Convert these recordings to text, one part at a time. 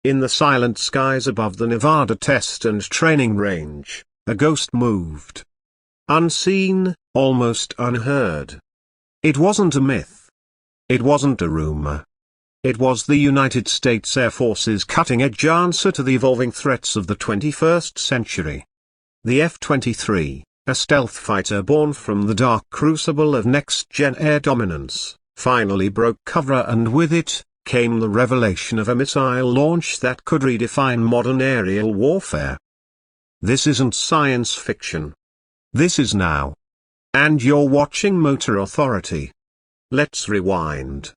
In the silent skies above the Nevada test and training range, a ghost moved. Unseen, almost unheard. It wasn't a myth. It wasn't a rumor. It was the United States Air Force's cutting-edge answer to the evolving threats of the 21st century. The F-23, a stealth fighter born from the dark crucible of next-gen air dominance, finally broke cover, and with it, came the revelation of a missile launch that could redefine modern aerial warfare. This isn't science fiction. This is now. And you're watching Motor Authority. Let's rewind.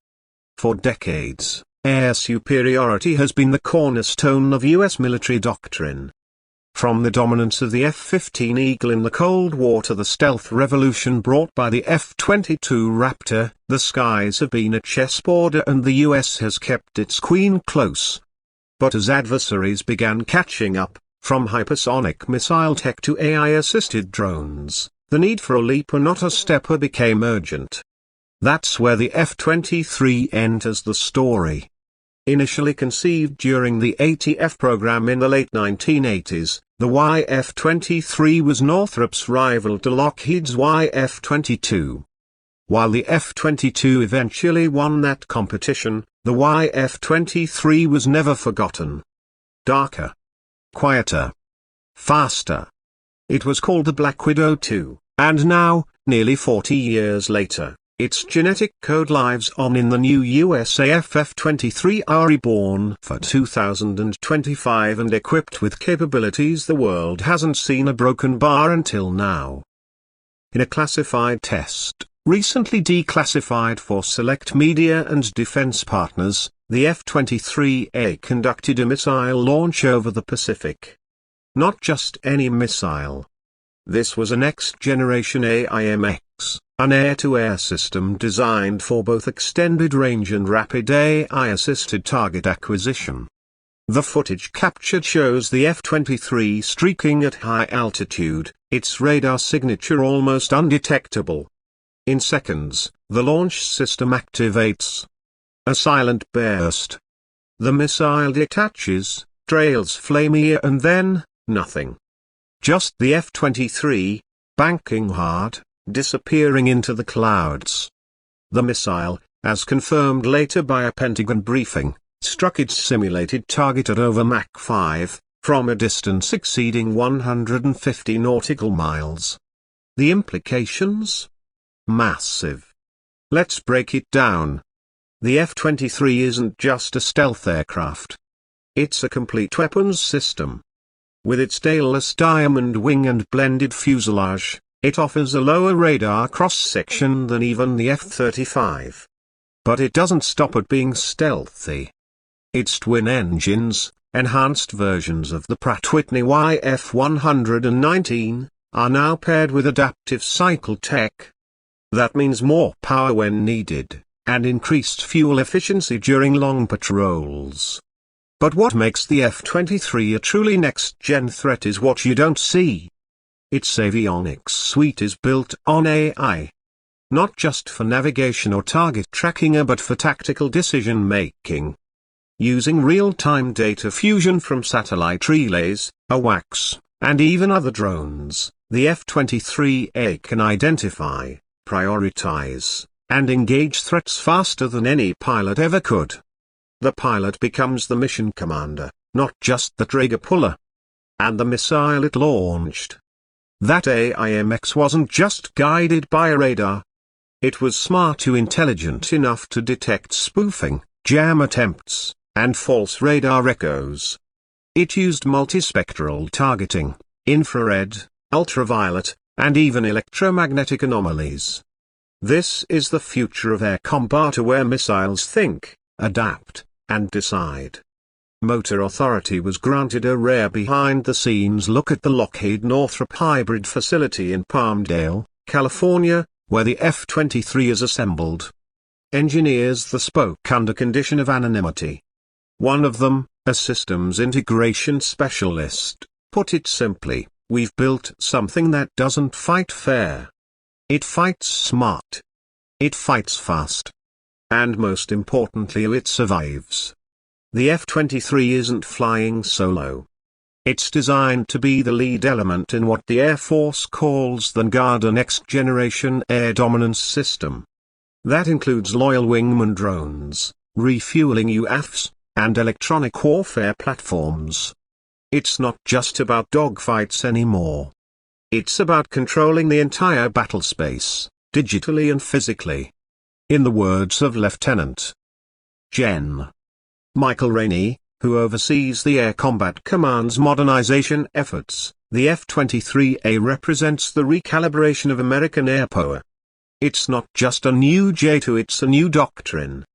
For decades, air superiority has been the cornerstone of U.S. military doctrine. From the dominance of the F-15 Eagle in the Cold War to the stealth revolution brought by the F-22 Raptor, the skies have been a chessboard and the U.S. has kept its queen close. But as adversaries began catching up, from hypersonic missile tech to AI-assisted drones, the need for a leaper not a stepper became urgent. That's where the F-23 enters the story. Initially conceived during the ATF program in the late 1980s, the YF-23 was Northrop's rival to Lockheed's YF-22. While the F-22 eventually won that competition, the YF-23 was never forgotten. Darker. Quieter. Faster. It was called the Black Widow II, and now, nearly 40 years later, its genetic code lives on in the new USAF F-23, reborn for 2025 and equipped with capabilities the world hasn't seen a broken bar until now. In a classified test, recently declassified for select media and defense partners, the F-23A conducted a missile launch over the Pacific. Not just any missile. This was a next-generation AIMX, an air-to-air system designed for both extended range and rapid AI-assisted target acquisition. The footage captured shows the F-23 streaking at high altitude, its radar signature almost undetectable. In seconds, the launch system activates. A silent burst. The missile detaches, trails flamier, and then, nothing. Just the F-23, banking hard, disappearing into the clouds. The missile, as confirmed later by a Pentagon briefing, struck its simulated target at over Mach 5, from a distance exceeding 150 nautical miles. The implications? Massive. Let's break it down. The F-23 isn't just a stealth aircraft. It's a complete weapons system. With its tailless diamond wing and blended fuselage, it offers a lower radar cross-section than even the F-35. But it doesn't stop at being stealthy. Its twin engines, enhanced versions of the Pratt & Whitney YF-119, are now paired with adaptive cycle tech. That means more power when needed, and increased fuel efficiency during long patrols. But what makes the F-23 a truly next-gen threat is what you don't see. Its avionics suite is built on AI. Not just for navigation or target tracking, but for tactical decision-making. Using real-time data fusion from satellite relays, AWACS, and even other drones, the F-23A can identify, prioritize, and engage threats faster than any pilot ever could. The pilot becomes the mission commander, not just the trigger puller. And the missile it launched. That AIMX wasn't just guided by a radar. It was smart to intelligent enough to detect spoofing, jam attempts, and false radar echoes. It used multispectral targeting, infrared, ultraviolet, and even electromagnetic anomalies. This is the future of air combat, where missiles think, adapt, and decide. Motor Authority was granted a rare behind-the-scenes look at the Lockheed Northrop hybrid facility in Palmdale, California, where the F-23 is assembled. Engineers that spoke under condition of anonymity. One of them, a systems integration specialist, put it simply, "We've built something that doesn't fight fair. It fights smart. It fights fast. And most importantly, it survives." The F-23 isn't flying solo. It's designed to be the lead element in what the Air Force calls the Garda Next Generation Air Dominance System. That includes loyal wingman drones, refueling UAFs, and electronic warfare platforms. It's not just about dogfights anymore. It's about controlling the entire battlespace, digitally and physically. In the words of Lieutenant Gen. Michael Rainey, who oversees the Air Combat Command's modernization efforts, the F-23A represents the recalibration of American air power. It's not just a new J2, it's a new doctrine.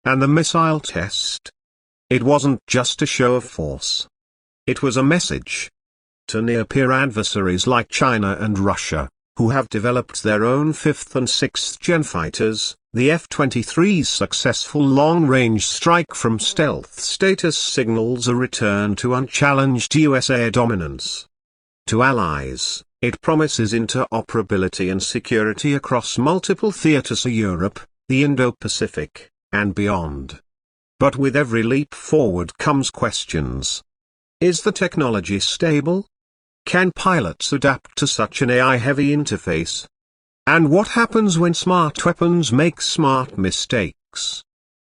And the missile test? It wasn't just a show of force. It was a message. To near-peer adversaries like China and Russia, who have developed their own 5th and 6th gen fighters, the F-23's successful long-range strike from stealth status signals a return to unchallenged US air dominance. To allies, it promises interoperability and security across multiple theaters of Europe, the Indo-Pacific, and beyond. But with every leap forward comes questions. Is the technology stable? Can pilots adapt to such an AI-heavy interface? And what happens when smart weapons make smart mistakes?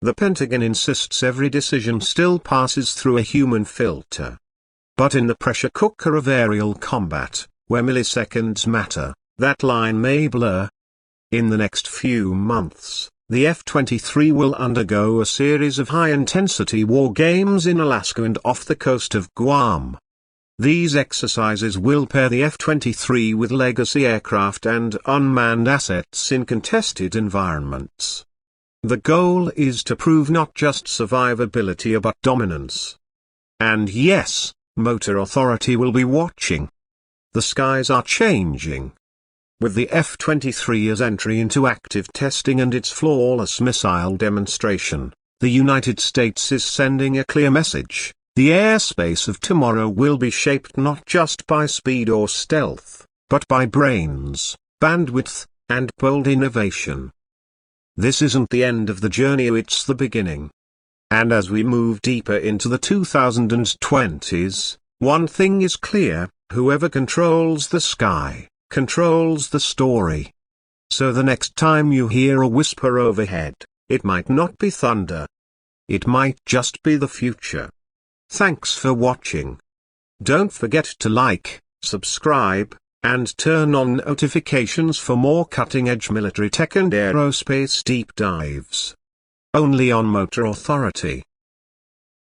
The Pentagon insists every decision still passes through a human filter. But in the pressure cooker of aerial combat, where milliseconds matter, that line may blur. In the next few months, the F-23 will undergo a series of high-intensity war games in Alaska and off the coast of Guam. These exercises will pair the F-23 with legacy aircraft and unmanned assets in contested environments. The goal is to prove not just survivability but dominance. And yes, Motor Authority will be watching. The skies are changing. With the F-23's entry into active testing and its flawless missile demonstration, the United States is sending a clear message. The airspace of tomorrow will be shaped not just by speed or stealth, but by brains, bandwidth, and bold innovation. This isn't the end of the journey, it's the beginning. And as we move deeper into the 2020s, one thing is clear: whoever controls the sky, controls the story. So the next time you hear a whisper overhead, it might not be thunder. It might just be the future. Thanks for watching. Don't forget to like, subscribe, and turn on notifications for more cutting-edge military tech and aerospace deep dives. Only on Motor Authority.